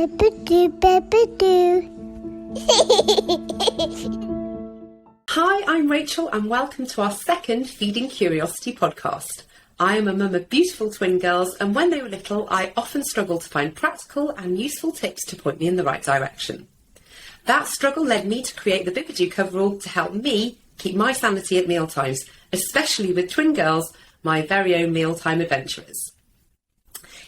Bibado. Hi, I'm Rachel and welcome to our second Feeding Curiosity podcast. I am a mum of beautiful twin girls, and when they were little, I often struggled to find practical and useful tips to point me in the right direction. That struggle led me to create the Bibado coverall to help me keep my sanity at mealtimes, especially with twin girls, my very own mealtime adventurers.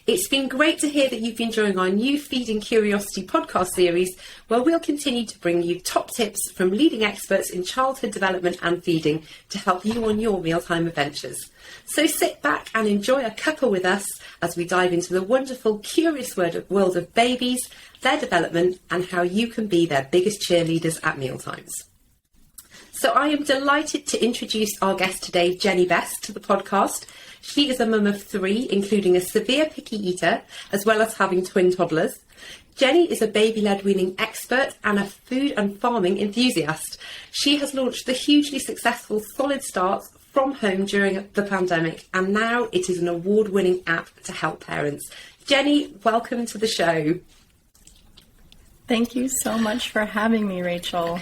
It's been great to hear that you've been enjoying our new Feeding Curiosity podcast series, where we'll continue to bring you top tips from leading experts in childhood development and feeding to help you on your mealtime adventures. So sit back and enjoy a cuppa with us as we dive into the wonderful, curious world of babies, their development, and how you can be their biggest cheerleaders at mealtimes. So I am delighted to introduce our guest today, Jenny Best, to the podcast. She is a mum of 3, including a severe picky eater, as well as having twin toddlers. Jenny is a baby-led weaning expert and a food and farming enthusiast. She has launched the hugely successful Solid Starts from home during the pandemic, and now it is an award-winning app to help parents. Jenny, welcome to the show. Thank you so much for having me, Rachel.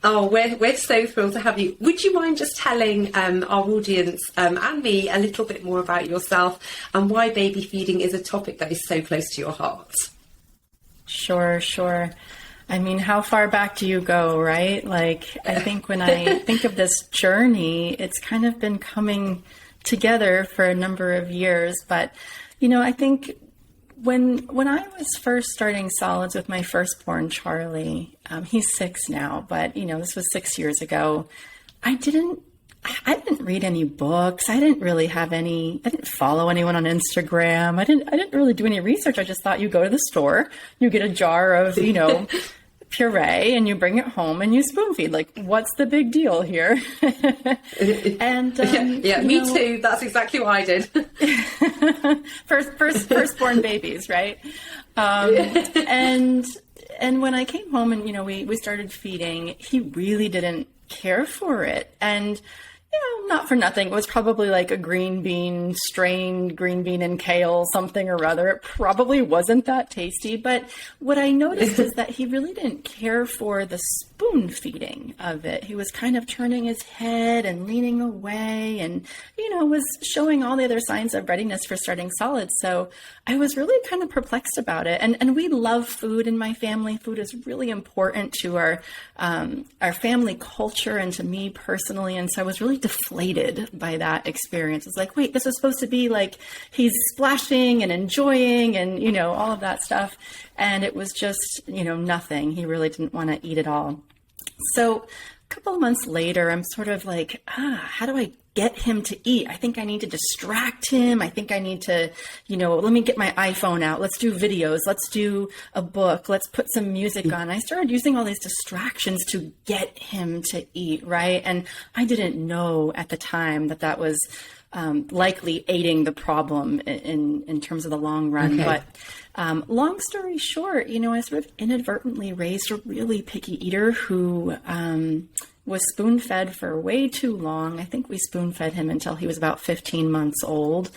Oh, we're so thrilled to have you. Would you mind just telling our audience and me a little bit more about yourself and why baby feeding is a topic that is so close to your heart? Sure. I mean, how far back do you go, right? Like, I think when I think of this journey, it's kind of been coming together for a number of years. But, you know, I think when I was first starting solids with my firstborn, Charlie, he's 6 now, but, you know, this was 6 years ago. I didn't read any books. I didn't follow anyone on Instagram. I didn't really do any research. I just thought you go to the store, you get a jar of, you know, puree and you bring it home and you spoon feed. Like, what's the big deal here? And me too. That's exactly what I did. Firstborn babies, right? And when I came home and, you know, we started feeding, he really didn't care for it. And, you know, not for nothing, it was probably like a strained green bean and kale, something or other. It probably wasn't that tasty. But what I noticed is that he really didn't care for the spoon feeding of it. He was kind of turning his head and leaning away and, you know, was showing all the other signs of readiness for starting solids. So I was really kind of perplexed about it. And we love food in my family. Food is really important to our family culture and to me personally. And so I was really deflated by that experience. It's like, wait, this was supposed to be like he's splashing and enjoying and, you know, all of that stuff. And it was just, you know, nothing. He really didn't want to eat it all. So a couple of months later, I'm sort of like, how do I get him to eat? I think I need to distract him. I think I need to, you know, let me get my iPhone out. Let's do videos. Let's do a book. Let's put some music on. I started using all these distractions to get him to eat, right? And I didn't know at the time that was likely aiding the problem in terms of the long run. Okay. But long story short, you know, I sort of inadvertently raised a really picky eater who was spoon-fed for way too long. I think we spoon-fed him until he was about 15 months old.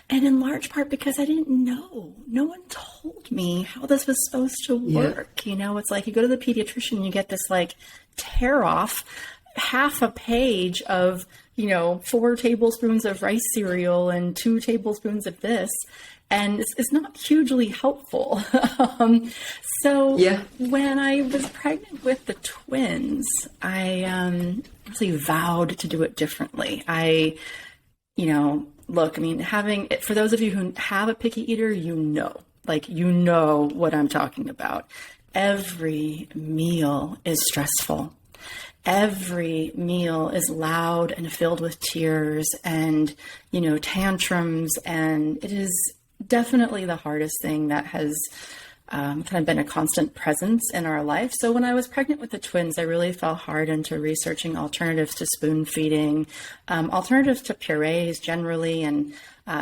And in large part because I didn't know. No one told me how this was supposed to work. Yeah. You know, it's like you go to the pediatrician and you get this like tear off half a page of, you know, 4 tablespoons of rice cereal and 2 tablespoons of this. And it's not hugely helpful. When I was pregnant with the twins, I really vowed to do it differently. For those of you who have a picky eater, you know what I'm talking about. Every meal is stressful. Every meal is loud and filled with tears and, you know, tantrums. And it is definitely the hardest thing that has kind of been a constant presence in our life. So when I was pregnant with the twins, I really fell hard into researching alternatives to spoon feeding, alternatives to purees generally, and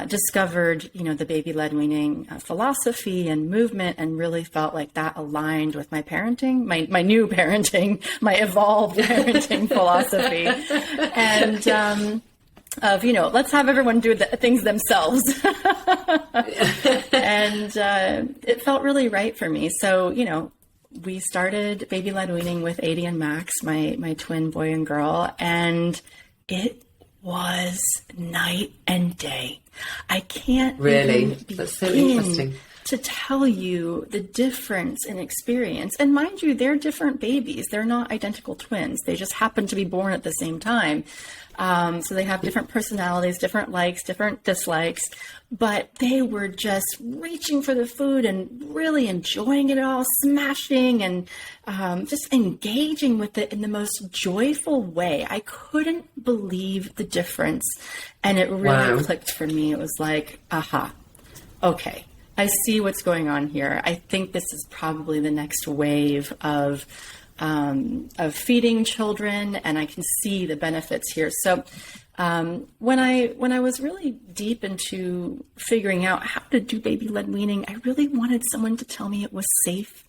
discovered, you know, the baby-led weaning philosophy and movement, and really felt like that aligned with my parenting, my new parenting, my evolved parenting philosophy. And of, let's have everyone do the things themselves. And it felt really right for me. So, we started baby-led weaning with Adie and Max, my twin boy and girl, and it was night and day. I can't really even That's so interesting to tell you the difference in experience. And mind you, they're different babies. They're not identical twins. They just happen to be born at the same time. So they have different personalities, different likes, different dislikes, but they were just reaching for the food and really enjoying it all, smashing and just engaging with it in the most joyful way. I couldn't believe the difference. And it really clicked for me. It was like, aha, okay, I see what's going on here. I think this is probably the next wave of feeding children, and I can see the benefits here. So when I was really deep into figuring out how to do baby-led weaning, I really wanted someone to tell me it was safe.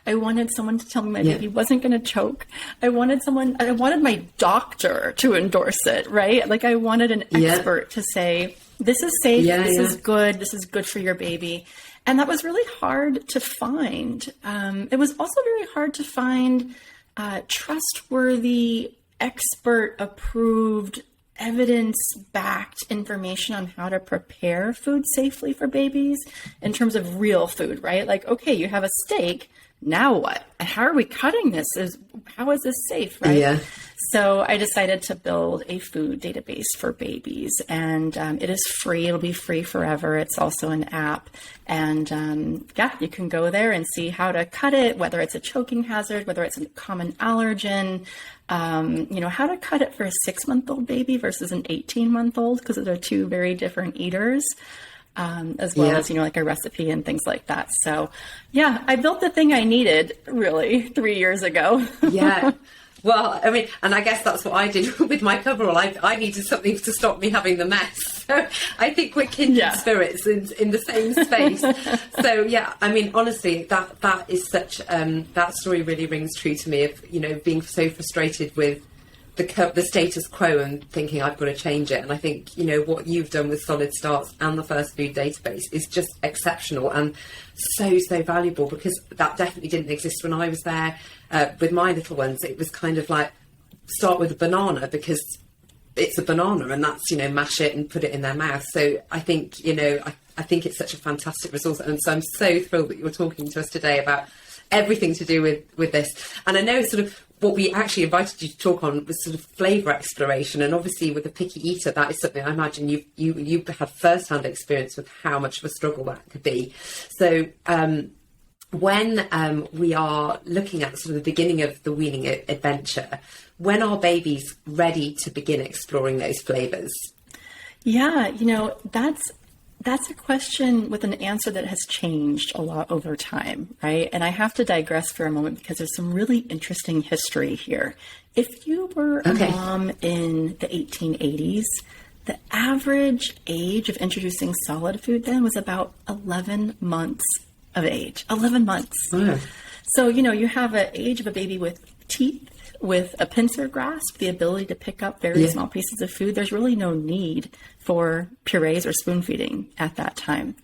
I wanted someone to tell me my baby wasn't going to choke. I wanted my doctor to endorse it, right? Like I wanted an expert to say, this is safe, this is good for your baby. And that was really hard to find. It was also very hard to find trustworthy, expert-approved, evidence-backed information on how to prepare food safely for babies in terms of real food, right? Like, okay, you have a steak. Now what? How are we cutting this? How is this safe, right? Yeah. So I decided to build a food database for babies, and it is free. It'll be free forever. It's also an app, and you can go there and see how to cut it, whether it's a choking hazard, whether it's a common allergen, how to cut it for a 6-month-old baby versus an 18-month-old, because they're two very different eaters. As well as, like a recipe and things like that. So I built the thing I needed really 3 years ago. Yeah. Well, I mean, and I guess that's what I did with my coverall. I needed something to stop me having the mess. So I think we're kindred spirits in the same space. So I mean, honestly, that is such, that story really rings true to me of, being so frustrated with the status quo and thinking I've got to change it. And I think, what you've done with Solid Starts and the First Food Database is just exceptional and so valuable, because that definitely didn't exist when I was there with my little ones. It was kind of like, start with a banana because it's a banana, and that's, mash it and put it in their mouth. So I think, I think it's such a fantastic resource. And so I'm so thrilled that you're talking to us today about everything to do with this. And I know sort of what we actually invited you to talk on was sort of flavour exploration, and obviously with a picky eater, that is something I imagine you had first-hand experience with how much of a struggle that could be. So when we are looking at sort of the beginning of the weaning adventure, when are babies ready to begin exploring those flavours? Yeah, that's a question with an answer that has changed a lot over time, right? And I have to digress for a moment because there's some really interesting history here. If you were a mom in the 1880s, the average age of introducing solid food then was about 11 months of age. 11 months. Oh. So, you have an age of a baby with teeth, with a pincer grasp, the ability to pick up very small pieces of food. There's really no need for purees or spoon feeding at that time.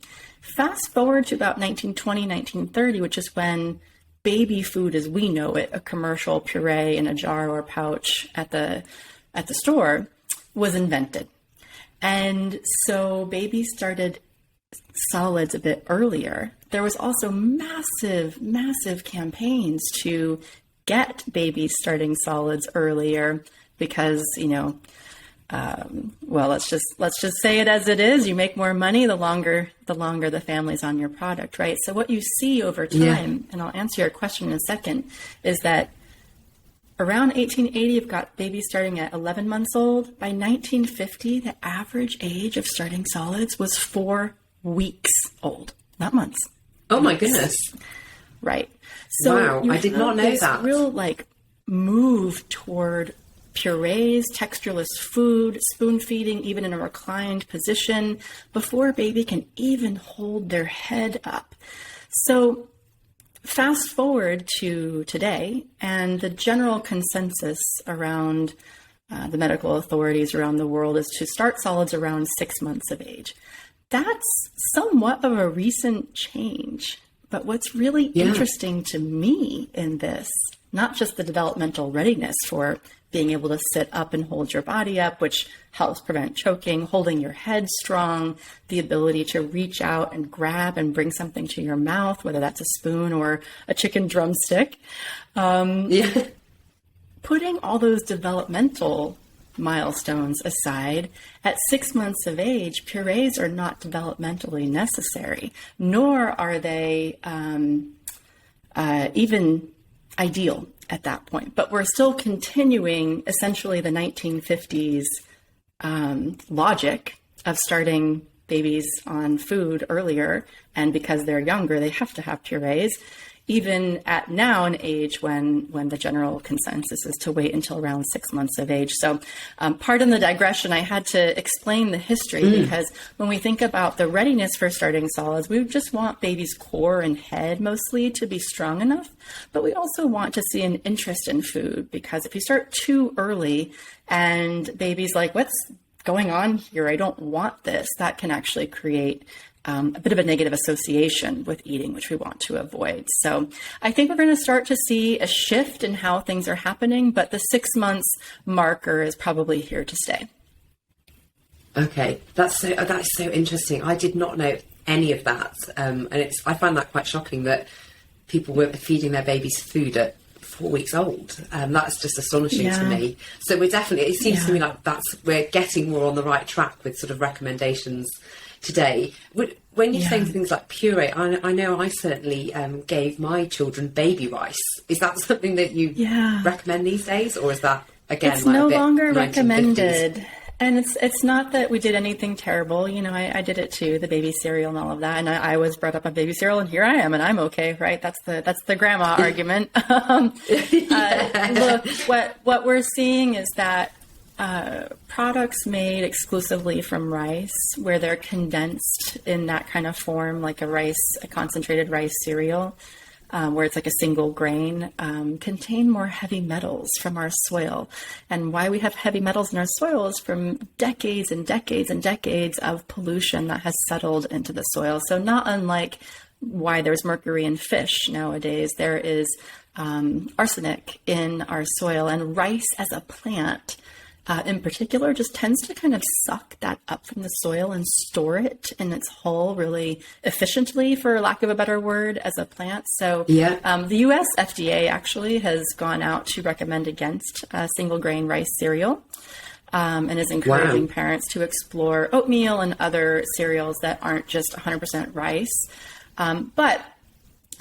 Fast forward to about 1920, 1930, which is when baby food as we know it, a commercial puree in a jar or pouch at the store, was invented. And so babies started solids a bit earlier. There was also massive campaigns to get babies starting solids earlier because, let's just say it as it is. You make more money the longer the family's on your product, right? So what you see over time, and I'll answer your question in a second, is that around 1880, you've got babies starting at 11 months old. By 1950, the average age of starting solids was 4 weeks old, not months. Oh my goodness. Right. So wow, I did not know that. Real move toward purees, textureless food, spoon feeding, even in a reclined position, before a baby can even hold their head up. So fast forward to today, and the general consensus around the medical authorities around the world is to start solids around 6 months of age. That's somewhat of a recent change. But what's really interesting to me in this, not just the developmental readiness for being able to sit up and hold your body up, which helps prevent choking, holding your head strong, the ability to reach out and grab and bring something to your mouth, whether that's a spoon or a chicken drumstick. Putting all those developmental milestones aside, at 6 months of age, purees are not developmentally necessary, nor are they even ideal at that point. But we're still continuing essentially the 1950s logic of starting babies on food earlier, and because they're younger, they have to have purees, even at now an age when the general consensus is to wait until around 6 months of age. So pardon the digression, I had to explain the history because when we think about the readiness for starting solids, we just want baby's core and head mostly to be strong enough, but we also want to see an interest in food, because if you start too early and baby's like, what's going on here? I don't want this. That can actually create a bit of a negative association with eating, which we want to avoid. So I think we're going to start to see a shift in how things are happening, but the 6 months marker is probably here to stay. Okay, that's so interesting. I did not know any of that, and I find that quite shocking that people were feeding their babies food at 4 weeks old. That's just astonishing to me. So it seems to me like we're getting more on the right track with sort of recommendations today. When you're saying things like puree, I know I certainly gave my children baby rice. Is that something that you recommend these days, or is that again? It's like no a bit longer 1950s? recommended, and it's not that we did anything terrible. You know, I did it too, the baby cereal and all of that, and I was brought up on baby cereal, and here I am, and I'm okay, right? That's the grandma argument. Look, what we're seeing is that products made exclusively from rice, where they're condensed in that kind of form, like a concentrated rice cereal, where it's like a single grain, contain more heavy metals from our soil. And why we have heavy metals in our soil is from decades and decades and decades of pollution that has settled into the soil. So not unlike why there's mercury in fish nowadays, there is arsenic in our soil, and rice as a plant in particular just tends to kind of suck that up from the soil and store it in its hull really efficiently, for lack of a better word, as a plant. So the US FDA actually has gone out to recommend against single grain rice cereal, and is encouraging parents to explore oatmeal and other cereals that aren't just 100% rice. But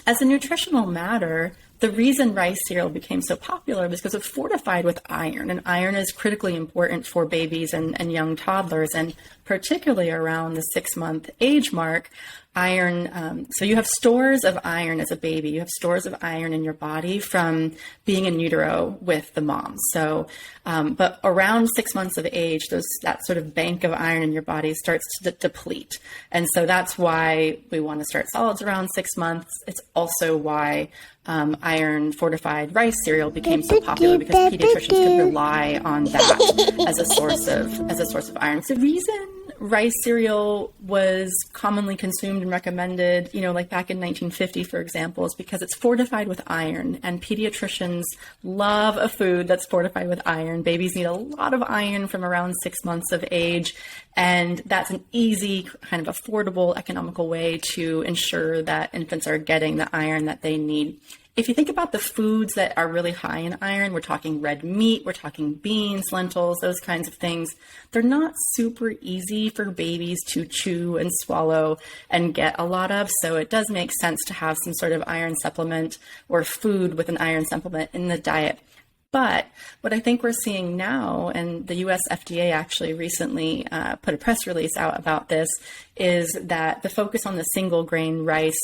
as a nutritional matter, the reason rice cereal became so popular was because it's fortified with iron, and iron is critically important for babies and young toddlers, and particularly around the 6 month age mark. Iron, so you have stores of iron as a baby. You have stores of iron in your body from being in utero with the mom. So, but around 6 months of age, that sort of bank of iron in your body starts to deplete. And so that's why we want to start solids around 6 months. It's also why iron fortified rice cereal became so popular, because pediatricians could rely on that as a source of iron. So the reason rice cereal was commonly consumed and recommended, like back in 1950, for example, is because it's fortified with iron, and pediatricians love a food that's fortified with iron. Babies need a lot of iron from around 6 months of age, and that's an easy, kind of affordable, economical way to ensure that infants are getting the iron that they need. If you think about the foods that are really high in iron, we're talking red meat, we're talking beans, lentils, those kinds of things. They're not super easy for babies to chew and swallow and get a lot of. So it does make sense to have some sort of iron supplement or food with an iron supplement in the diet. But what I think we're seeing now, and the US FDA actually recently put a press release out about this, is that the focus on the single grain rice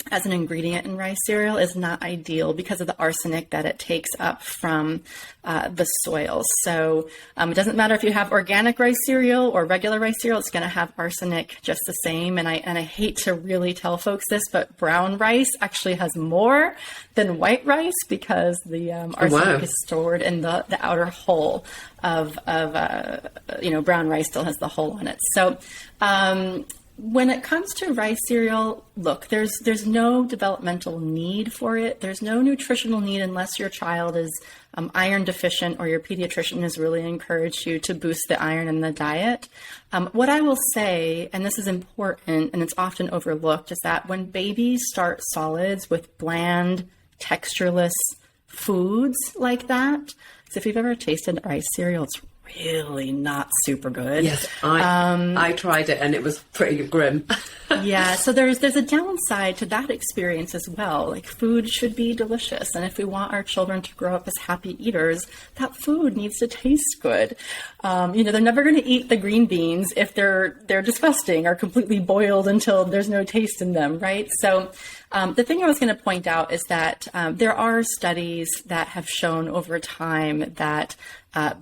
as an ingredient in rice cereal is not ideal because of the arsenic that it takes up from the soil. So it doesn't matter if you have organic rice cereal or regular rice cereal, it's going to have arsenic just the same. And I hate to really tell folks this, but brown rice actually has more than white rice because the arsenic is stored in the outer hull of brown rice still has the hull on it. So when it comes to rice cereal, look, there's no developmental need for it. There's no nutritional need unless your child is iron deficient or your pediatrician has really encouraged you to boost the iron in the diet. What I will say, and this is important and it's often overlooked, is that when babies start solids with bland, textureless foods like that, so if you've ever tasted rice cereal, it's really not super good. Yes, I tried it and it was pretty grim. Yeah, so there's a downside to that experience as well. Like, food should be delicious, and if we want our children to grow up as happy eaters, that food needs to taste good. They're never going to eat the green beans if they're disgusting or completely boiled until there's no taste in them, right? So the thing I was going to point out is that there are studies that have shown over time that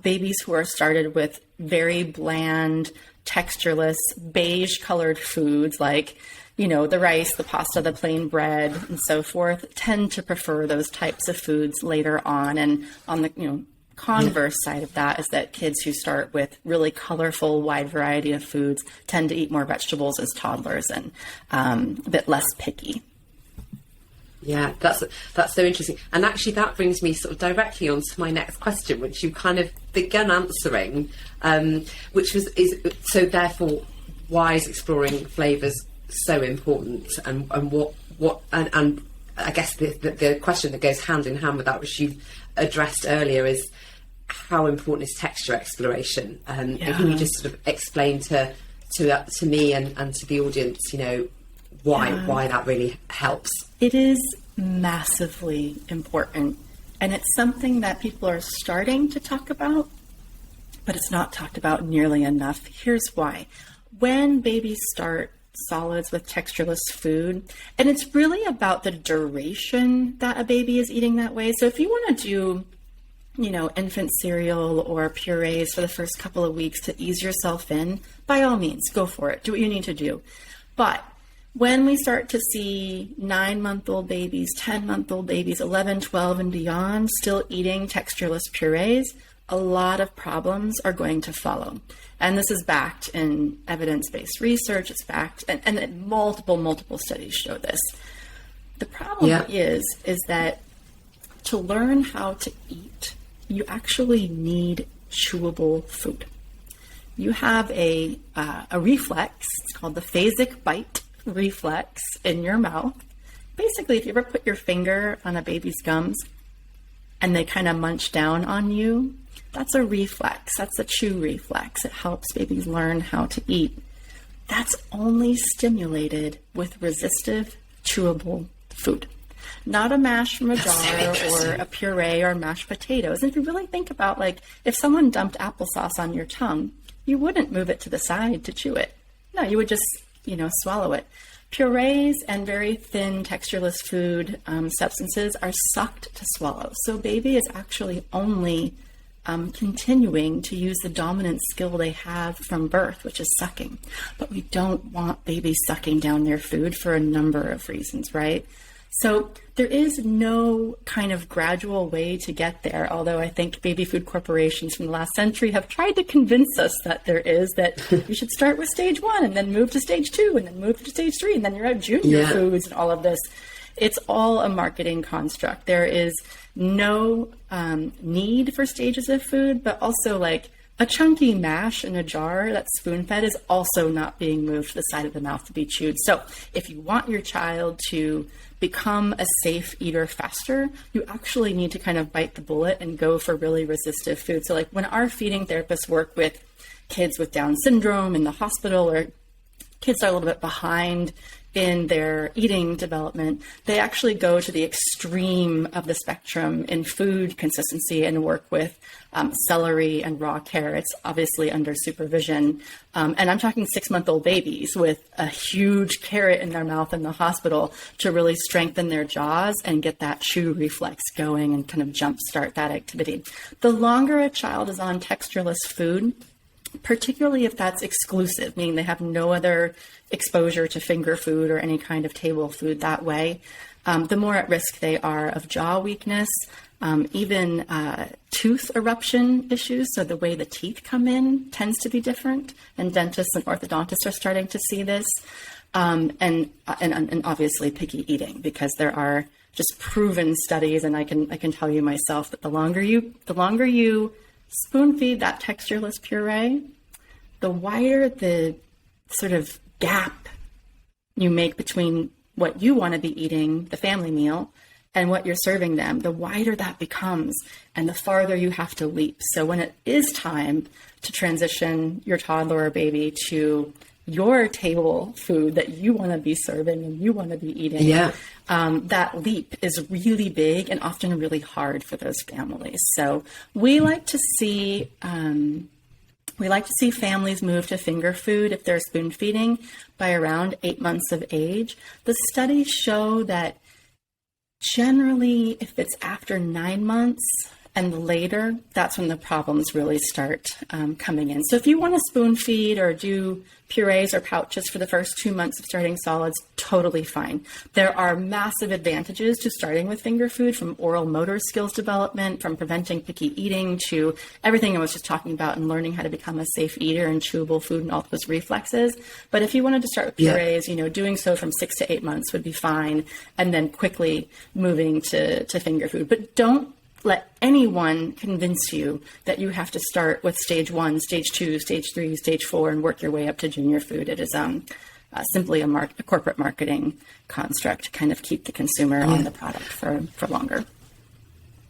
babies who are started with very bland, textureless, beige-colored foods like, the rice, the pasta, the plain bread, and so forth, tend to prefer those types of foods later on. And on the, converse side of that is that kids who start with really colorful, wide variety of foods tend to eat more vegetables as toddlers and a bit less picky. Yeah, that's so interesting. And actually that brings me sort of directly on to my next question, which you kind of began answering, which so therefore, why is exploring flavours so important, and I guess the question that goes hand in hand with that, which you've addressed earlier, is how important is texture exploration? And can you just sort of explain to me and to the audience, why that really helps? It is massively important, and it's something that people are starting to talk about, but it's not talked about nearly enough. Here's why. When babies start solids with textureless food, and it's really about the duration that a baby is eating that way. So if you want to do infant cereal or purees for the first couple of weeks to ease yourself in, by all means, go for it. Do what you need to do. But when we start to see 9-month-old babies, 10-month-old babies, 11, 12, and beyond still eating textureless purees, a lot of problems are going to follow. And this is backed in evidence-based research. It's backed, and multiple studies show this. The problem is that to learn how to eat, you actually need chewable food. You have a reflex. It's called the phasic bite reflex in your mouth. Basically, if you ever put your finger on a baby's gums and they kind of munch down on you, that's a reflex. That's a chew reflex. It helps babies learn how to eat. That's only stimulated with resistive, chewable food. Not a mash from a jar or a puree or mashed potatoes. And if you really think about, if someone dumped applesauce on your tongue, you wouldn't move it to the side to chew it. No, you would just swallow it. Purees and very thin textureless food substances are sucked to swallow. So baby is actually only continuing to use the dominant skill they have from birth, which is sucking. But we don't want babies sucking down their food for a number of reasons, right? So there is no kind of gradual way to get there, although I think baby food corporations from the last century have tried to convince us that there is, that you should start with stage 1 and then move to stage 2 and then move to stage 3 and then you're at junior foods and all of this. It's all a marketing construct. There is no need for stages of food, but also a chunky mash in a jar that's spoon-fed is also not being moved to the side of the mouth to be chewed. So if you want your child to become a safe eater faster, you actually need to kind of bite the bullet and go for really resistive food. So when our feeding therapists work with kids with Down syndrome in the hospital, or kids are a little bit behind in their eating development, they actually go to the extreme of the spectrum in food consistency and work with celery and raw carrots, obviously under supervision. And I'm talking 6-month-old babies with a huge carrot in their mouth in the hospital to really strengthen their jaws and get that chew reflex going and kind of jumpstart that activity. The longer a child is on textureless food, particularly if that's exclusive, meaning they have no other exposure to finger food or any kind of table food that way, the more at risk they are of jaw weakness, even tooth eruption issues. So the way the teeth come in tends to be different, and dentists and orthodontists are starting to see this, and obviously picky eating, because there are just proven studies, and I can tell you myself that the longer you spoon feed that textureless puree, the wider the sort of gap you make between what you want to be eating, the family meal, and what you're serving them, the wider that becomes and the farther you have to leap. So when it is time to transition your toddler or baby to your table food that you want to be serving and you want to be eating, that leap is really big and often really hard for those families. So we like to see families move to finger food if they're spoon feeding by around 8 months of age. The studies show that generally, if it's after 9 months and later, that's when the problems really start coming in. So if you want to spoon feed or do purees or pouches for the first 2 months of starting solids, totally fine. There are massive advantages to starting with finger food, from oral motor skills development, from preventing picky eating, to everything I was just talking about, and learning how to become a safe eater and chewable food and all those reflexes. But if you wanted to start with purees, doing so from 6 to 8 months would be fine, and then quickly moving to finger food. But don't let anyone convince you that you have to start with stage 1, stage 2, stage 3, stage 4, and work your way up to junior food. It is simply a corporate marketing construct to kind of keep the consumer on the product for longer.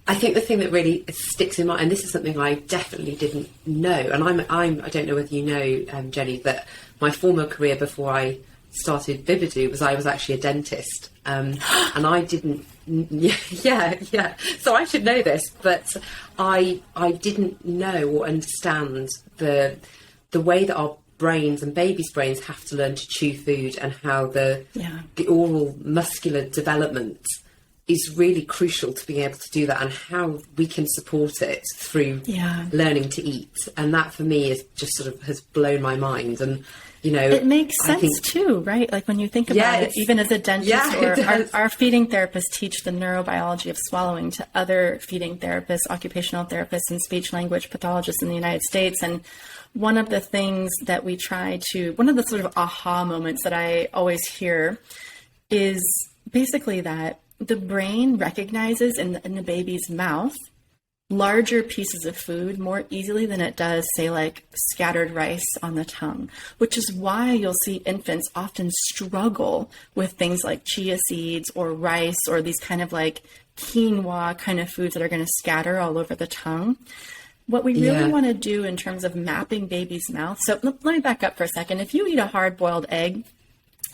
I think the thing that really sticks in mind, and this is something I definitely didn't know, and I don't know whether you know, Jenny, that my former career before I started Bibado I was actually a dentist, and I didn't. Yeah. So I should know this, but I didn't know or understand the way that our brains and babies' brains have to learn to chew food, and how the oral muscular development is really crucial to being able to do that, and how we can support it through learning to eat. And that for me is just sort of has blown my mind. And it makes sense too, right? Like when you think about it, even as a dentist, or our feeding therapists teach the neurobiology of swallowing to other feeding therapists, occupational therapists, and speech language pathologists in the United States. And one of the things that we one of the sort of aha moments that I always hear is basically that the brain recognizes in the baby's mouth larger pieces of food more easily than it does, say, like scattered rice on the tongue, which is why you'll see infants often struggle with things like chia seeds or rice or these kind of like quinoa kind of foods that are going to scatter all over the tongue. What we really want to do in terms of mapping baby's mouth. So let me back up for a second. If you eat a hard-boiled egg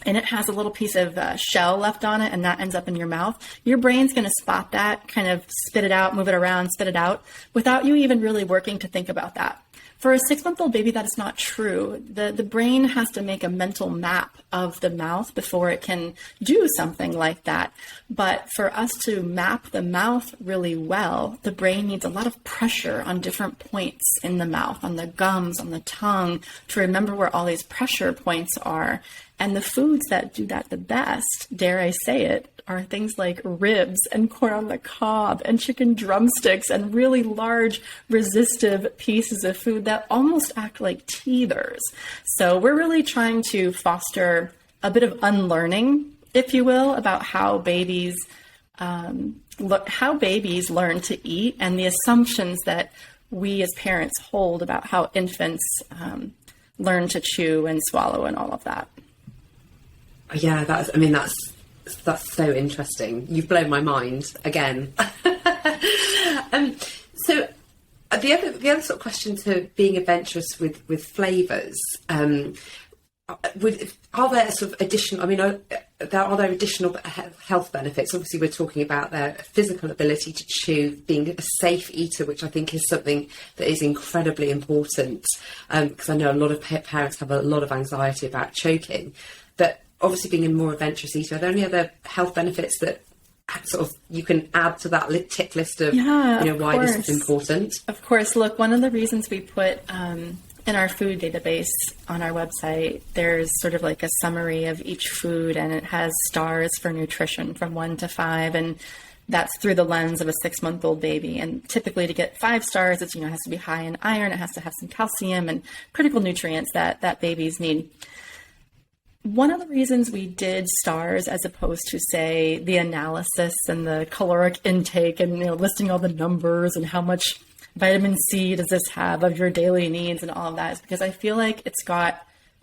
and it has a little piece of shell left on it, and that ends up in your mouth, your brain's going to spot that, kind of spit it out, move it around, spit it out, without you even really working to think about that. For a 6-month-old baby, that is not true. The brain has to make a mental map of the mouth before it can do something like that. But for us to map the mouth really well, the brain needs a lot of pressure on different points in the mouth, on the gums, on the tongue, to remember where all these pressure points are. And the foods that do that the best, dare I say it, are things like ribs and corn on the cob and chicken drumsticks and really large resistive pieces of food that almost act like teethers. So we're really trying to foster a bit of unlearning, if you will, about how babies learn to eat, and the assumptions that we as parents hold about how infants learn to chew and swallow and all of that. Yeah, that's so interesting. You've blown my mind again. So the other sort of question to being adventurous with flavours, are there sort of additional, I mean, are there additional health benefits? Obviously, we're talking about their physical ability to chew, being a safe eater, which I think is something that is incredibly important, because I know a lot of parents have a lot of anxiety about choking. But obviously, being a more adventurous eater, are there any other health benefits that sort of you can add to that tick list of, why this is important? Of course. Look, one of the reasons we put in our food database on our website, there's sort of like a summary of each food, and it has stars for nutrition from 1 to 5. And that's through the lens of a 6-month-old baby. And typically to get 5 stars, it has to be high in iron. It has to have some calcium and critical nutrients that babies need. One of the reasons we did stars as opposed to, say, the analysis and the caloric intake and listing all the numbers and how much vitamin C does this have of your daily needs and all of that, is because I feel like it's gotten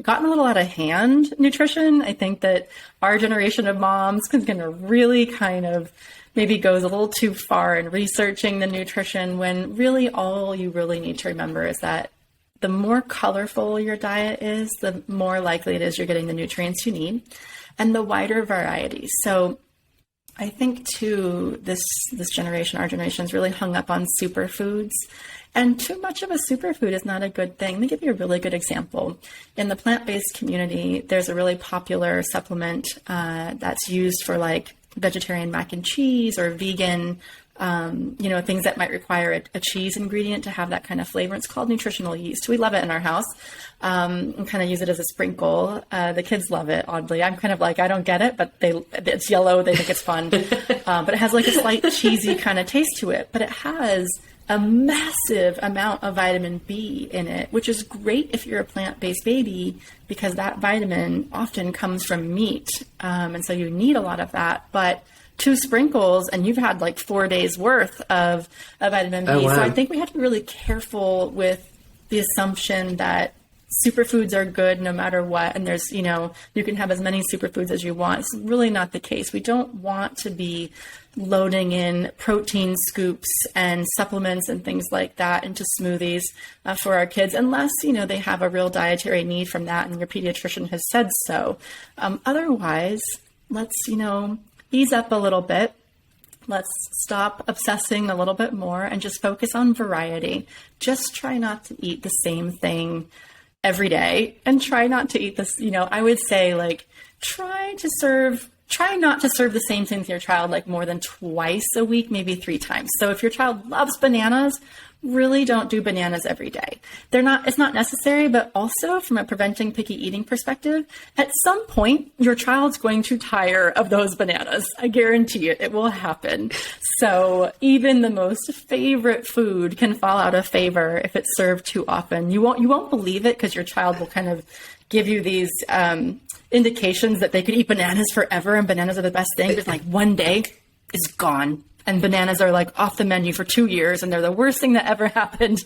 a little out of hand, nutrition. I think that our generation of moms is going to really kind of maybe goes a little too far in researching the nutrition, when really all you really need to remember is that the more colorful your diet is, the more likely it is you're getting the nutrients you need, and the wider variety. So I think too, this generation, our generation, is really hung up on superfoods, and too much of a superfood is not a good thing. Let me give you a really good example. In the plant-based community, there's a really popular supplement that's used for like vegetarian mac and cheese or vegan, things that might require a cheese ingredient to have that kind of flavor. It's called nutritional yeast. We love it in our house, and kind of use it as a sprinkle. The kids love it, oddly. I'm kind of like, I don't get it, but it's yellow. They think it's fun. But it has like a slight cheesy kind of taste to it, but it has a massive amount of vitamin B in it, which is great if you're a plant-based baby, because that vitamin often comes from meat. And so you need a lot of that, but 2 sprinkles and you've had like 4 days worth of vitamin B. Oh, wow. So I think we have to be really careful with the assumption that superfoods are good no matter what. And there's, you can have as many superfoods as you want. It's really not the case. We don't want to be loading in protein scoops and supplements and things like that into smoothies for our kids, unless, they have a real dietary need from that and your pediatrician has said so. Otherwise, let's, ease up a little bit. Let's stop obsessing a little bit more and just focus on variety. Just try not to eat the same thing every day, and try not to eat this, I would say like, try not to serve the same thing to your child like more than twice a week, maybe 3 times. So if your child loves bananas, really don't do bananas every day. It's not necessary, but also from a preventing picky eating perspective, at some point, your child's going to tire of those bananas. I guarantee it will happen. So even the most favorite food can fall out of favor if it's served too often. You won't believe it, because your child will kind of give you these indications that they could eat bananas forever and bananas are the best thing. But like one day is gone. And bananas are like off the menu for 2 years, and they're the worst thing that ever happened.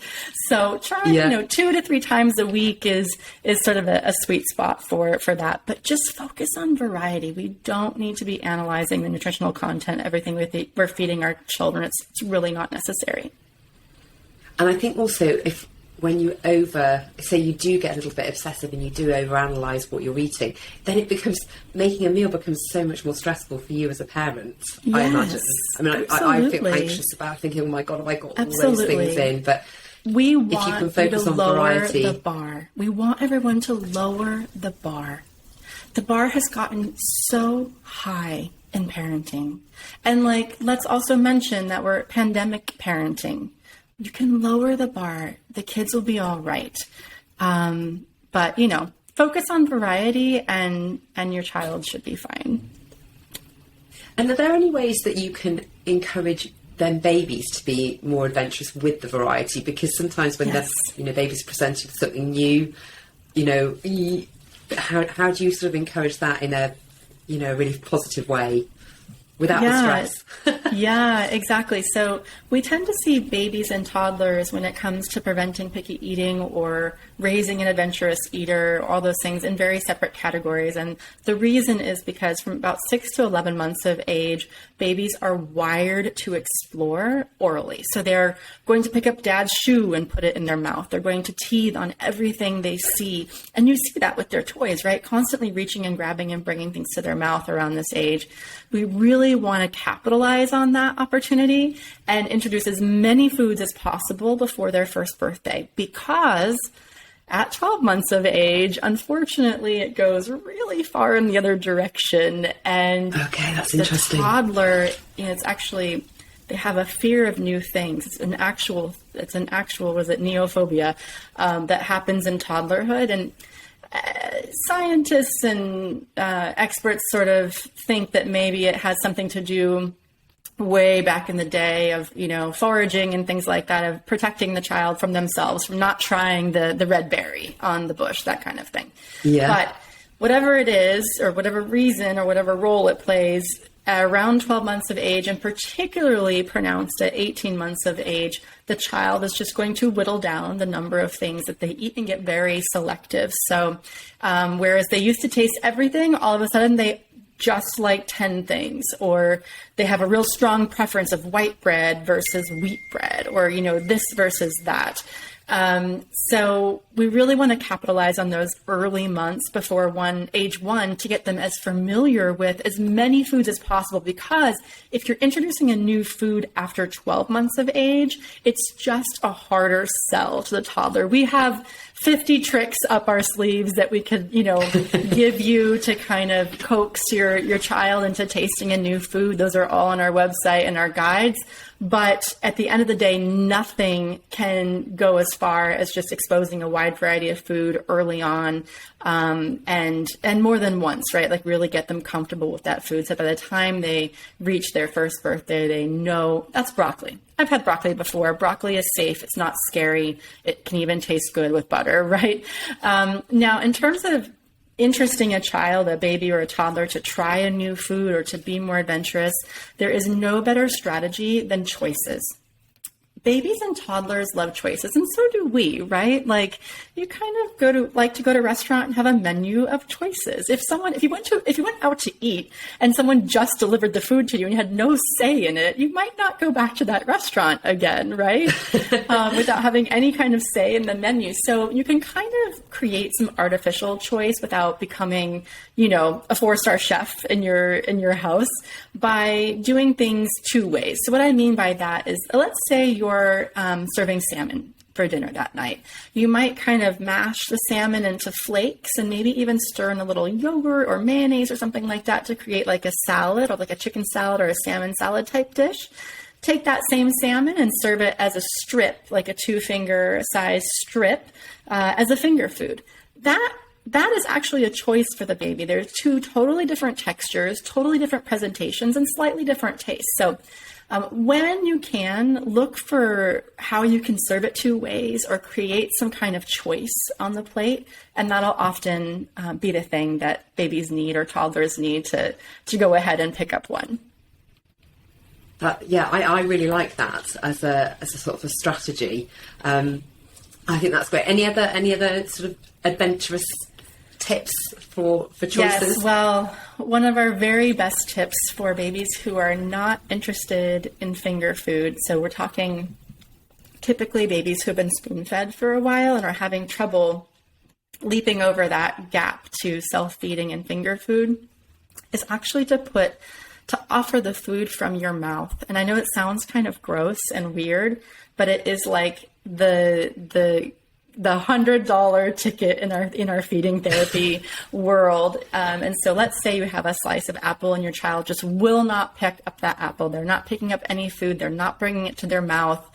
So try, 2 to 3 times a week is sort of a sweet spot for that. But just focus on variety. We don't need to be analyzing the nutritional content, everything we're feeding our children. It's really not necessary. And I think also when you say you do get a little bit obsessive and you do overanalyze what you're eating, then making a meal becomes so much more stressful for you as a parent, yes, I imagine. I mean, I feel anxious about thinking, oh my God, have I got all those things in? But we want if you can focus to on lower variety, the bar. We want everyone to lower the bar. The bar has gotten so high in parenting. And let's also mention that we're pandemic parenting. You can lower the bar. The kids will be all right. But, focus on variety and your child should be fine. And are there any ways that you can encourage then babies to be more adventurous with the variety? Because sometimes when babies presenting something new, how do you sort of encourage that in a, really positive way without the stress? Yeah, exactly. So we tend to see babies and toddlers when it comes to preventing picky eating or raising an adventurous eater, all those things in very separate categories. And the reason is because from about 6 to 11 months of age, babies are wired to explore orally. So they're going to pick up dad's shoe and put it in their mouth. They're going to teethe on everything they see. And you see that with their toys, right? Constantly reaching and grabbing and bringing things to their mouth around this age. We really want to capitalize on that opportunity and introduce as many foods as possible before their first birthday, because at 12 months of age, unfortunately, it goes really far in the other direction. And okay, that's the interesting. toddler, it's actually, they have a fear of new things. It's an actual, was it neophobia that happens in toddlerhood. And scientists and experts sort of think that maybe it has something to do way back in the day of, foraging and things like that, of protecting the child from themselves, from not trying the red berry on the bush, that kind of thing. Yeah. But whatever it is, or whatever reason, or whatever role it plays, around 12 months of age, and particularly pronounced at 18 months of age, the child is just going to whittle down the number of things that they eat and get very selective. So whereas they used to taste everything, all of a sudden they just like 10 things, or they have a real strong preference of white bread versus wheat bread, or, this versus that. So we really want to capitalize on those early months before age one to get them as familiar with as many foods as possible, because if you're introducing a new food after 12 months of age, it's just a harder sell to the toddler. We have 50 tricks up our sleeves that we could, give you to kind of coax your child into tasting a new food. Those are all on our website and our guides. But at the end of the day, nothing can go as far as just exposing a wide variety of food early on, and more than once, right? Like really get them comfortable with that food. So by the time they reach their first birthday, they know that's broccoli. I've had broccoli before. Broccoli is safe. It's not scary. It can even taste good with butter, right? Now, in terms of interesting a child, a baby or a toddler, to try a new food or to be more adventurous, there is no better strategy than choices. Babies and toddlers love choices, and so do we, right? Like, you kind of like to go to a restaurant and have a menu of choices. If you went out to eat and someone just delivered the food to you and you had no say in it, you might not go back to that restaurant again, right? Without having any kind of say in the menu. So you can kind of create some artificial choice without becoming, a 4-star chef in your house by doing things two ways. So what I mean by that is, let's say you're serving salmon for dinner that night. You might kind of mash the salmon into flakes and maybe even stir in a little yogurt or mayonnaise or something like that to create like a salad, or like a chicken salad or a salmon salad type dish. Take that same salmon and serve it as a strip, like a 2-finger size strip, as a finger food. That is actually a choice for the baby. There's 2 totally different textures, totally different presentations, and slightly different tastes. So when you can, look for how you can serve it 2 ways or create some kind of choice on the plate. And that'll often be the thing that babies need or toddlers need to go ahead and pick up one. I really like that as a sort of a strategy. I think that's great. Any other sort of adventurous tips for choices? Yes, well, one of our very best tips for babies who are not interested in finger food, so we're talking typically babies who have been spoon-fed for a while and are having trouble leaping over that gap to self-feeding and finger food, is actually to offer the food from your mouth. And I know it sounds kind of gross and weird, but it is like the $100 ticket in our feeding therapy world. And so let's say you have a slice of apple and your child just will not pick up that apple. They're not picking up any food. They're not bringing it to their mouth.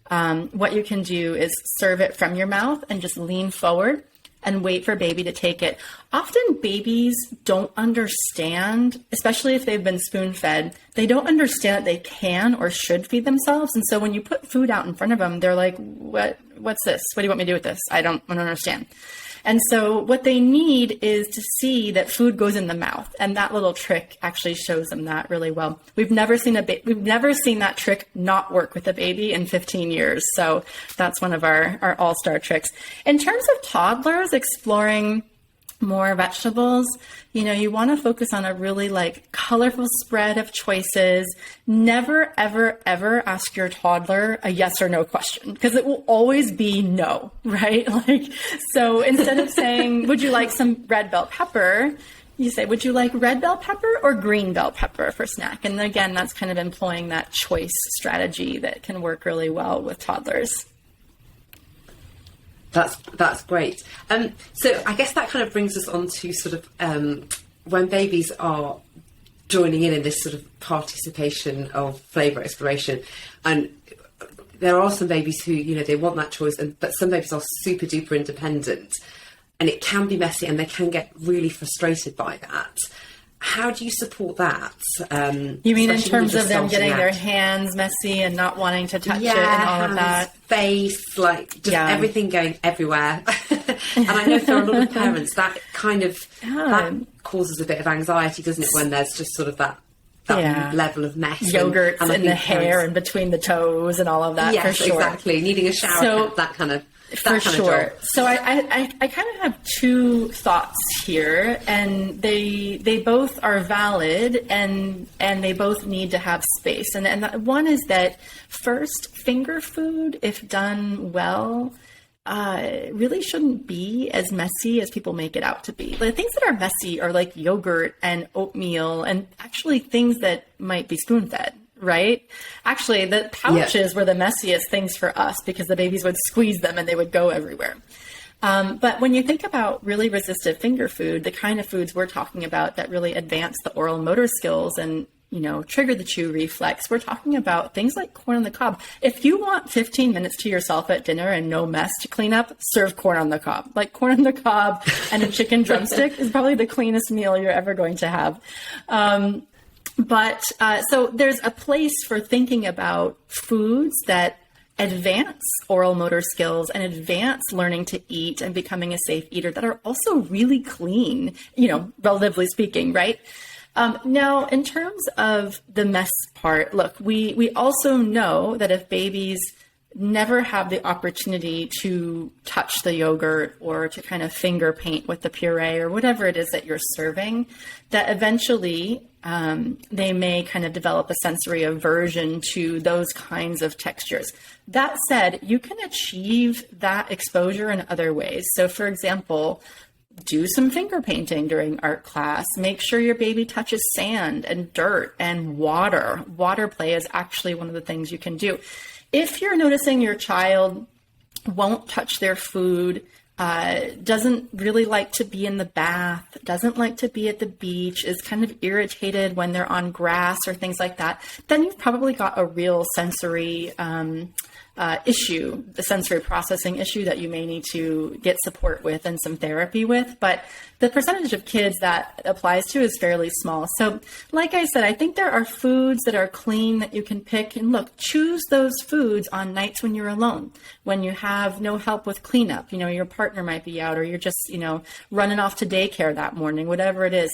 What you can do is serve it from your mouth and just lean forward and wait for baby to take it. Often babies don't understand, especially if they've been spoon-fed, they don't understand that they can or should feed themselves. And so when you put food out in front of them, they're like, what's this? What do you want me to do with this? I don't understand. And so what they need is to see that food goes in the mouth. And that little trick actually shows them that really well. We've never seen that trick not work with a baby in 15 years. So that's one of our all-star tricks. In terms of toddlers exploring more vegetables, you want to focus on a really colorful spread of choices. Never, ever, ever ask your toddler a yes or no question, because it will always be no, right? So instead of saying, would you like some red bell pepper? You say, would you like red bell pepper or green bell pepper for snack? And again, that's kind of employing that choice strategy that can work really well with toddlers. That's great. So I guess that kind of brings us on to sort of when babies are joining in this sort of participation of flavour exploration, and there are some babies who, they want that choice, but some babies are super duper independent, and it can be messy and they can get really frustrated by that. How do you support that? You mean in terms of them getting their hands messy and not wanting to touch it and all of that? Face, everything going everywhere. And I know for a lot of parents that kind of that causes a bit of anxiety, doesn't it, when there's just sort of that level of mess. Yogurts and in the hair and between the toes and all of that. Yes, for sure. Exactly. Needing a shower, that kind of. For sure. So I kind of have two thoughts here, and they both are valid, and they both need to have space. And one is that first, finger food, if done well, really shouldn't be as messy as people make it out to be. The things that are messy are like yogurt and oatmeal, and actually things that might be spoon-fed. Right? Actually, the pouches were the messiest things for us because the babies would squeeze them and they would go everywhere. But when you think about really resistive finger food, the kind of foods we're talking about that really advance the oral motor skills and, trigger the chew reflex, we're talking about things like corn on the cob. If you want 15 minutes to yourself at dinner and no mess to clean up, serve corn on the cob. Corn on the cob and a chicken drumstick is probably the cleanest meal you're ever going to have. So there's a place for thinking about foods that advance oral motor skills and advance learning to eat and becoming a safe eater that are also really clean, relatively speaking, right? Now, in terms of the mess part, look, we also know that if babies never have the opportunity to touch the yogurt or to kind of finger paint with the puree or whatever it is that you're serving, that eventually they may kind of develop a sensory aversion to those kinds of textures. That said, you can achieve that exposure in other ways. So for example, do some finger painting during art class. Make sure your baby touches sand and dirt and water. Water play is actually one of the things you can do. If you're noticing your child won't touch their food, doesn't really like to be in the bath, doesn't like to be at the beach, is kind of irritated when they're on grass or things like that, then you've probably got a real sensory issue, the sensory processing issue that you may need to get support with and some therapy with. But the percentage of kids that applies to is fairly small. So like I said, I think there are foods that are clean that you can pick, and look, choose those foods on nights when you're alone, when you have no help with cleanup, your partner might be out, or you're just, running off to daycare that morning, whatever it is.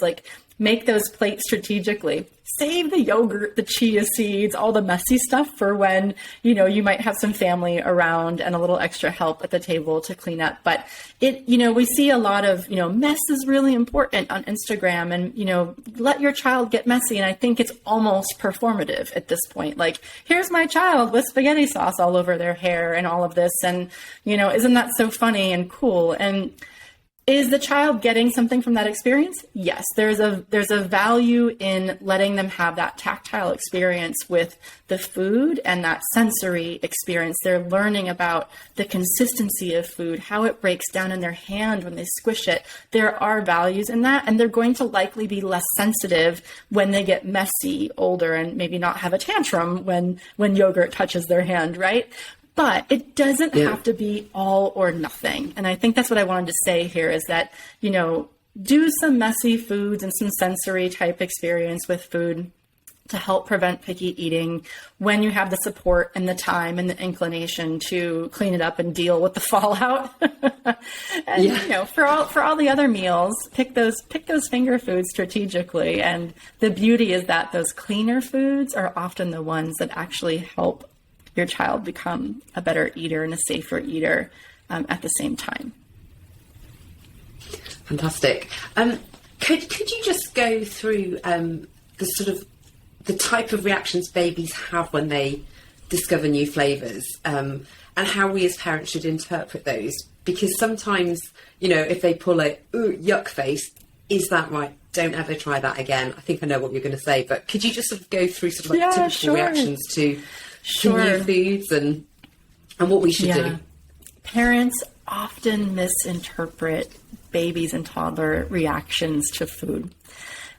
Make those plates strategically. Save the yogurt, the chia seeds, all the messy stuff for when, you might have some family around and a little extra help at the table to clean up. But we see a lot of, mess is really important on Instagram, and, let your child get messy. And I think it's almost performative at this point. Here's my child with spaghetti sauce all over their hair and all of this. And, isn't that so funny and cool? And is the child getting something from that experience? Yes, there's a value in letting them have that tactile experience with the food and that sensory experience. They're learning about the consistency of food, how it breaks down in their hand when they squish it. There are values in that, and they're going to likely be less sensitive when they get messy, older, and maybe not have a tantrum when yogurt touches their hand, right? But it doesn't have to be all or nothing. And I think that's what I wanted to say here is that, do some messy foods and some sensory type experience with food. to help prevent picky eating when you have the support and the time and the inclination to clean it up and deal with the fallout. And you know, for all the other meals, pick those finger foods strategically. And the beauty is that those cleaner foods are often the ones that actually help your child become a better eater and a safer eater at the same time. Fantastic. Could you just go through the type of reactions babies have when they discover new flavours, and how we as parents should interpret those? Because sometimes, you know, if they pull a yuck face, is that right? Don't ever try that again. I think I know what you're going to say, but could you just sort of go through sort of like typical reactions to new foods and what we should do? Parents often misinterpret babies and toddler reactions to food.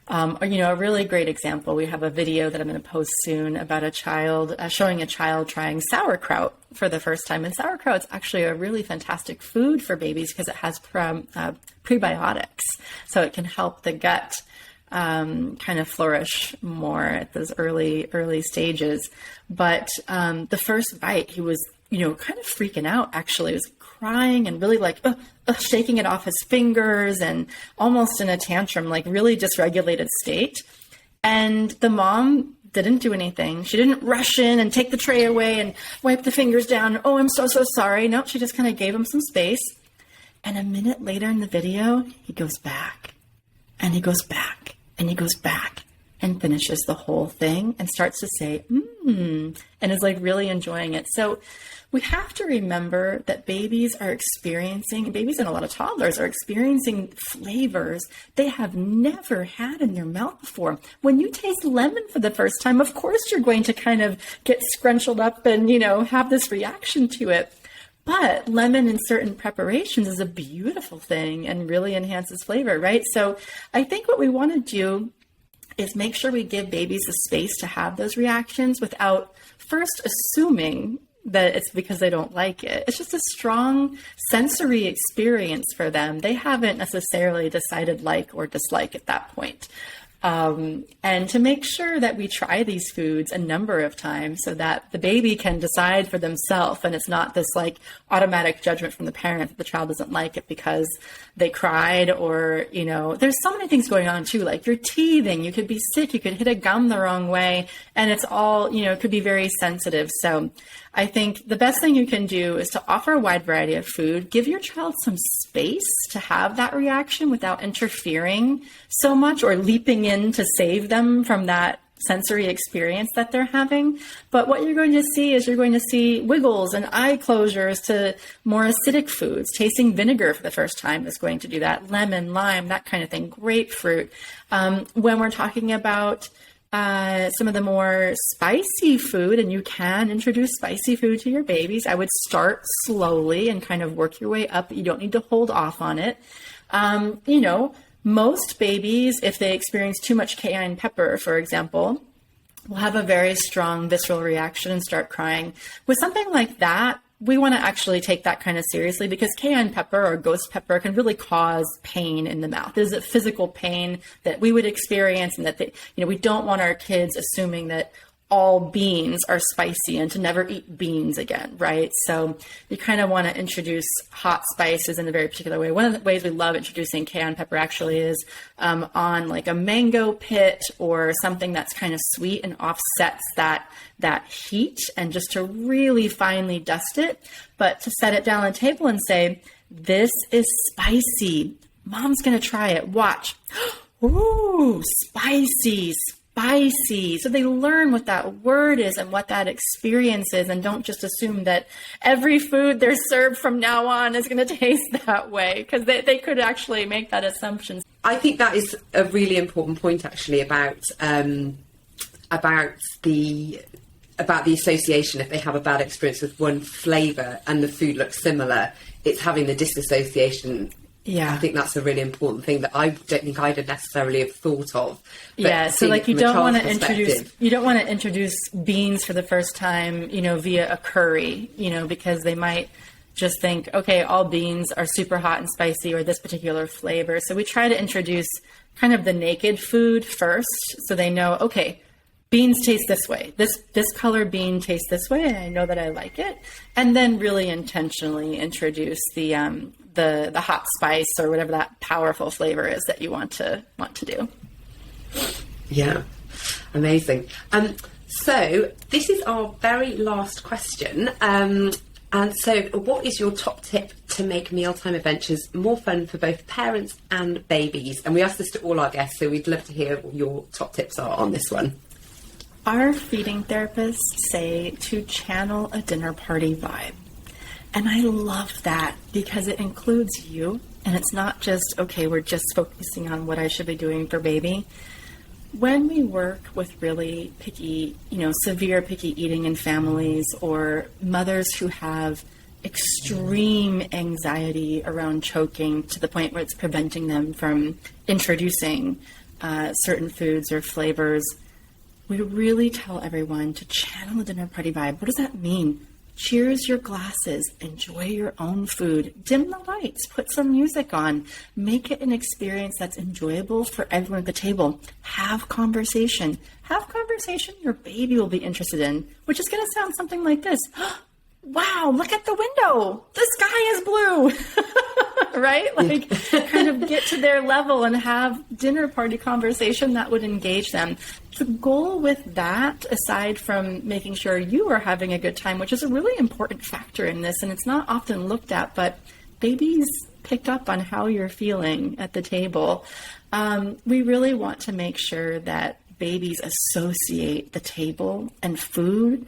You know, a really great example, we have a video that I'm going to post soon about a child, showing a child trying sauerkraut for the first time. And sauerkraut's actually a really fantastic food for babies because it has prebiotics. So it can help the gut kind of flourish more at those early stages. But the first bite, he was, you know, kind of freaking out, actually. He was crying and really like shaking it off his fingers and almost in a tantrum, like really dysregulated state. And the mom didn't do anything. She didn't rush in and take the tray away and wipe the fingers down. Oh, I'm so sorry. Nope, she just kind of gave him some space. And a minute later in the video, he goes back and he goes back and he goes back and finishes the whole thing and starts to say, and is like really enjoying it. So we have to remember that babies and a lot of toddlers are experiencing flavors they have never had in their mouth before. When you taste lemon for the first time, of course you're going to kind of get scrunched up and, you know, have this reaction to it. But lemon in certain preparations is a beautiful thing and really enhances flavor, right? So I think what we want to do is make sure we give babies the space to have those reactions without first assuming that it's because they don't like it. It's just a strong sensory experience for them. They haven't necessarily decided like or dislike at that point. And to make sure that we try these foods a number of times so that the baby can decide for themselves, and it's not this like automatic judgment from the parent that the child doesn't like it because they cried, or, you know, there's so many things going on too, like you're teething, you could be sick, you could hit a gum the wrong way, and it's all, you know, it could be very sensitive. So I think the best thing you can do is to offer a wide variety of food, give your child some space to have that reaction without interfering so much or leaping in to save them from that sensory experience that they're having. But what you're going to see is you're going to see wiggles and eye closures to more acidic foods. Tasting vinegar for the first time is going to do that. Lemon, lime, that kind of thing. Grapefruit. When we're talking about some of the more spicy food, and you can introduce spicy food to your babies, I would start slowly and kind of work your way up. You don't need to hold off on it. You know, most babies, if they experience too much cayenne pepper, for example, will have a very strong visceral reaction and start crying. With something like that, we want to actually take that kind of seriously, because cayenne pepper or ghost pepper can really cause pain in the mouth. There's a physical pain that we would experience, and that we don't want our kids assuming that all beans are spicy and to never eat beans again, right? So you kind of want to introduce hot spices in a very particular way. One of the ways we love introducing cayenne pepper actually is on like a mango pit or something that's kind of sweet and offsets that heat, and just to really finely dust it, but to set it down on the table and say, this is spicy. Mom's going to try it. Watch. Ooh, spicy. So they learn what that word is and what that experience is, and don't just assume that every food they're served from now on is going to taste that way, because they could actually make that assumption. I think that is a really important point, actually, about the association. If they have a bad experience with one flavour and the food looks similar, it's having the disassociation. Yeah, I think that's a really important thing that I don't think I'd necessarily have thought of. Yeah, so like you don't want to introduce beans for the first time, via a curry, because they might just think, okay, all beans are super hot and spicy, or this particular flavor. So we try to introduce kind of the naked food first, so they know, okay, beans taste this way. This color bean tastes this way, and I know that I like it. And then really intentionally introduce the hot spice or whatever that powerful flavor is that you want to do. Yeah, amazing. So this is our very last question. And so what is your top tip to make mealtime adventures more fun for both parents and babies? And we ask this to all our guests, so we'd love to hear what your top tips are on this one. Our feeding therapists say to channel a dinner party vibe. And I love that because it includes you. And it's not just, okay, we're just focusing on what I should be doing for baby. When we work with really picky, severe picky eating in families, or mothers who have extreme anxiety around choking to the point where it's preventing them from introducing certain foods or flavors, we really tell everyone to channel the dinner party vibe. What does that mean? Cheers your glasses, enjoy your own food, dim the lights, put some music on, make it an experience that's enjoyable for everyone at the table. Have conversation your baby will be interested in, which is going to sound something like this. Wow, look at the window. The sky is blue, right? Like kind of get to their level and have dinner party conversation that would engage them. The goal with that, aside from making sure you are having a good time, which is a really important factor in this, and it's not often looked at, but babies pick up on how you're feeling at the table. We really want to make sure that babies associate the table and food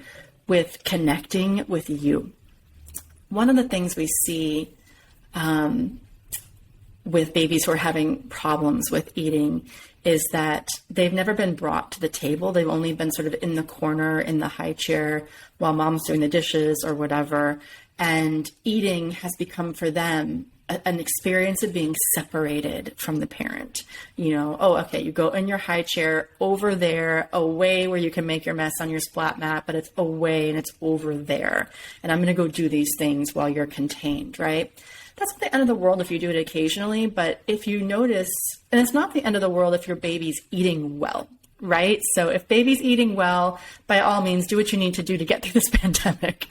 with connecting with you. One of the things we see with babies who are having problems with eating is that they've never been brought to the table. They've only been sort of in the corner, in the high chair, while mom's doing the dishes or whatever. And eating has become for them an experience of being separated from the parent. Okay, you go in your high chair over there, away where you can make your mess on your splat mat, but it's away and it's over there. And I'm going to go do these things while you're contained, right? That's not the end of the world if you do it occasionally, but if you notice, and it's not the end of the world if your baby's eating well, right? So if baby's eating well, by all means, do what you need to do to get through this pandemic.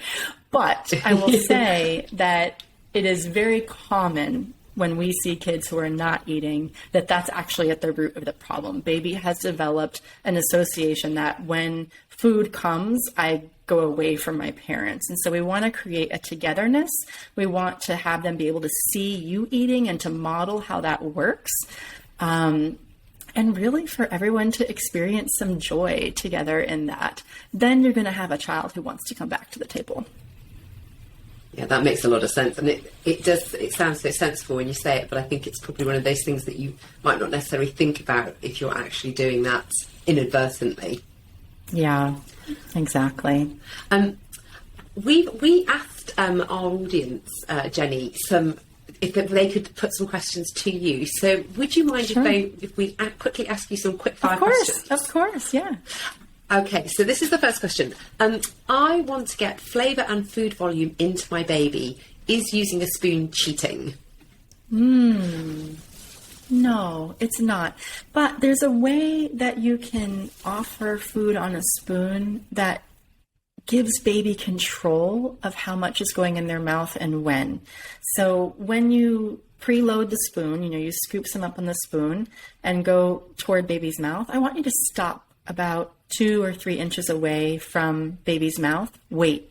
But I will say that it is very common when we see kids who are not eating that that's actually at the root of the problem. Baby has developed an association that when food comes, I go away from my parents. And so we want to create a togetherness. We want to have them be able to see you eating and to model how that works. And really for everyone to experience some joy together in that. Then you're going to have a child who wants to come back to the table. Yeah, that makes a lot of sense. And it sounds so sensible when you say it, but I think it's probably one of those things that you might not necessarily think about if you're actually doing that inadvertently. Yeah, exactly. We asked our audience, Jenny, if they could put some questions to you. So would you mind if we quickly ask you some quick fire questions? Of course, yeah. Okay, so this is the first question. I want to get flavour and food volume into my baby. Is using a spoon cheating? No, it's not. But there's a way that you can offer food on a spoon that gives baby control of how much is going in their mouth and when. So when you preload the spoon, you scoop some up on the spoon and go toward baby's mouth, I want you to stop about 2 or 3 inches away from baby's mouth. Wait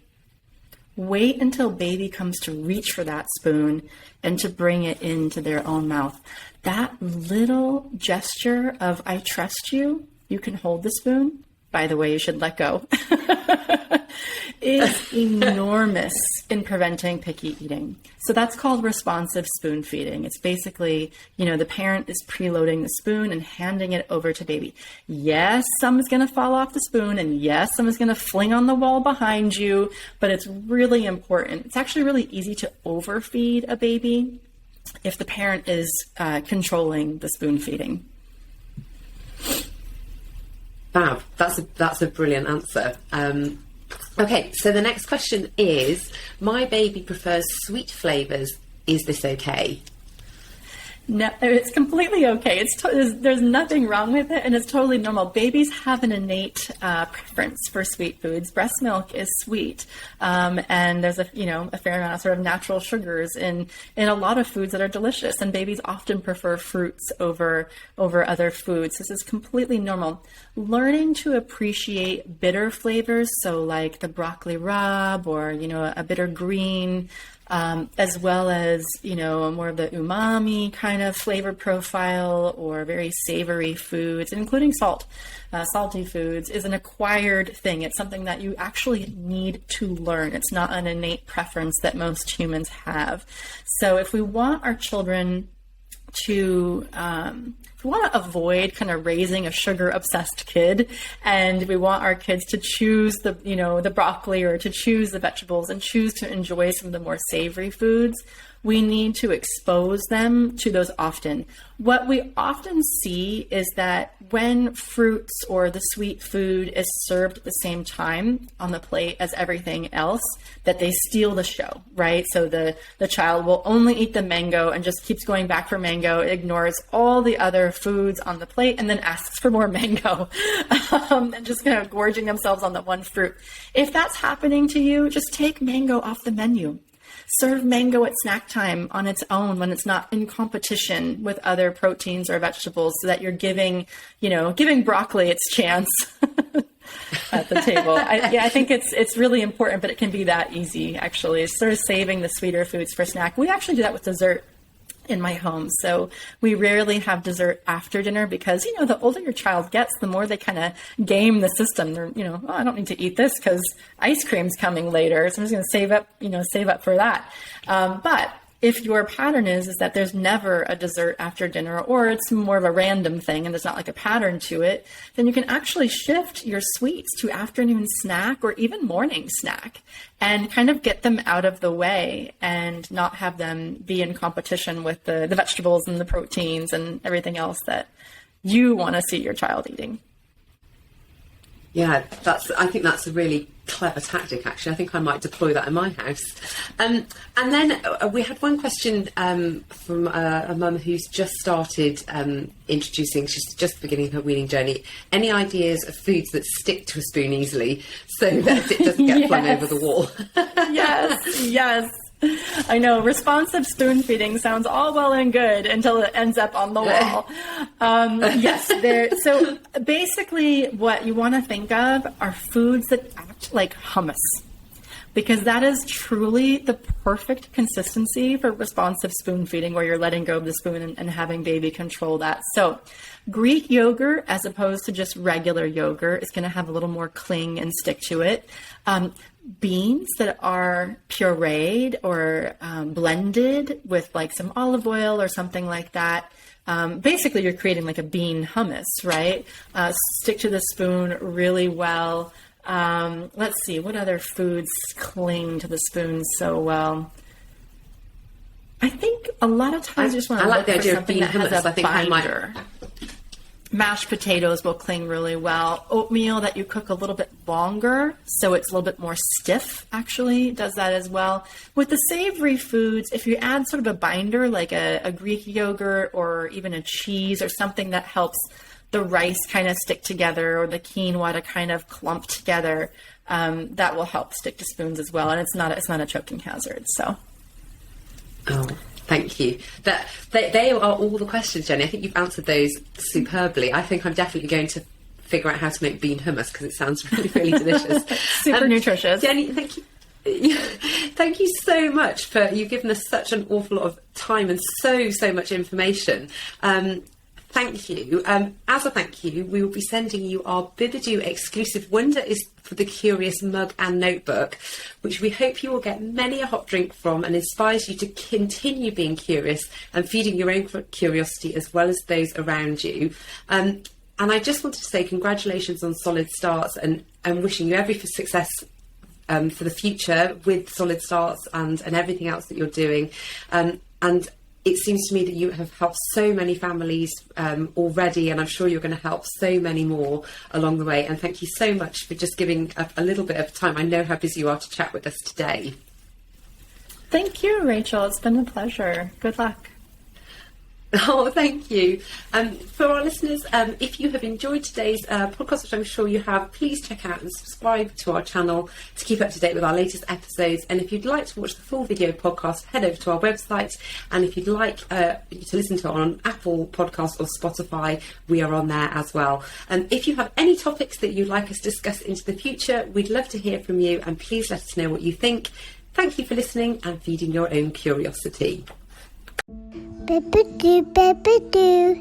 until baby comes to reach for that spoon and to bring it into their own mouth. That little gesture of, I trust you, you can hold the spoon. By the way, you should let go. Is enormous in preventing picky eating. So that's called responsive spoon feeding. It's basically, the parent is preloading the spoon and handing it over to baby. Yes, some is going to fall off the spoon, and yes, some is going to fling on the wall behind you, but it's really important. It's actually really easy to overfeed a baby if the parent is controlling the spoon feeding. Fab. That's a brilliant answer. Okay, so the next question is, my baby prefers sweet flavours. Is this okay? No, it's completely okay. There's nothing wrong with it, and it's totally normal. Babies have an innate preference for sweet foods. Breast milk is sweet, and there's a fair amount of sort of natural sugars in a lot of foods that are delicious. And babies often prefer fruits over other foods. This is completely normal. Learning to appreciate bitter flavors, so like the broccoli rabe or a bitter green. As well as, more of the umami kind of flavor profile or very savory foods, including salty foods, is an acquired thing. It's something that you actually need to learn. It's not an innate preference that most humans have. So if we want our children to, if we want to avoid kind of raising a sugar obsessed kid, and we want our kids to choose the broccoli or to choose the vegetables and choose to enjoy some of the more savory foods, we need to expose them to those often. What we often see is that when fruits or the sweet food is served at the same time on the plate as everything else, that they steal the show, right? So the child will only eat the mango and just keeps going back for mango, ignores all the other foods on the plate, and then asks for more mango, and just kind of gorging themselves on the one fruit. If that's happening to you, just take mango off the menu. Serve mango at snack time on its own when it's not in competition with other proteins or vegetables, so that you're giving broccoli its chance at the table. I think it's really important, but it can be that easy, actually. Sort of saving the sweeter foods for snack. We actually do that with dessert in my home. So we rarely have dessert after dinner because, the older your child gets, the more they kind of game the system. They're, I don't need to eat this because ice cream's coming later. So I'm just going to save up for that. But if your pattern is that there's never a dessert after dinner, or it's more of a random thing and there's not like a pattern to it, then you can actually shift your sweets to afternoon snack or even morning snack and kind of get them out of the way and not have them be in competition with the vegetables and the proteins and everything else that you want to see your child eating. Yeah, I think that's a really clever tactic, actually. I think I might deploy that in my house. And then we had one question from a mum who's just started introducing, she's just beginning her weaning journey. Any ideas of foods that stick to a spoon easily so that it doesn't get flung over the wall? Yes. I know, responsive spoon feeding sounds all well and good until it ends up on the wall. So basically what you want to think of are foods that act like hummus, because that is truly the perfect consistency for responsive spoon feeding, where you're letting go of the spoon and having baby control that. So Greek yogurt, as opposed to just regular yogurt, is going to have a little more cling and stick to it. Beans that are pureed or blended with like some olive oil or something like that. Basically, you're creating like a bean hummus, right? Stick to the spoon really well. Let's see, what other foods cling to the spoon so well? I think a lot of times you just want to look for something that has a binder. Mashed potatoes will cling really well. Oatmeal that you cook a little bit longer, so it's a little bit more stiff, actually, does that as well. With the savory foods, if you add sort of a binder, like a Greek yogurt or even a cheese or something that helps the rice kind of stick together or the quinoa to kind of clump together, that will help stick to spoons as well. And it's not a choking hazard, so. Oh. Thank you. They are all the questions, Jenny. I think you've answered those superbly. I think I'm definitely going to figure out how to make bean hummus because it sounds really, really delicious. Super nutritious. Jenny, thank you. Thank you so much you've given us such an awful lot of time and so much information. Thank you. As a thank you, we will be sending you our Bibado exclusive Wonder is for the Curious mug and notebook, which we hope you will get many a hot drink from and inspires you to continue being curious and feeding your own curiosity as well as those around you. And I just wanted to say congratulations on Solid Starts and wishing you every success for the future with Solid Starts and everything else that you're doing. And it seems to me that you have helped so many families already, and I'm sure you're going to help so many more along the way. And thank you so much for just giving a little bit of time. I know how busy you are to chat with us today. Thank you, Rachel. It's been a pleasure. Good luck. Oh, thank you. For our listeners, if you have enjoyed today's podcast, which I'm sure you have, please check out and subscribe to our channel to keep up to date with our latest episodes. And if you'd like to watch the full video podcast, head over to our website. And if you'd like to listen to it on Apple Podcasts or Spotify, we are on there as well. And if you have any topics that you'd like us to discuss into the future, we'd love to hear from you, and please let us know what you think. Thank you for listening and feeding your own curiosity. Bibado, Bibado.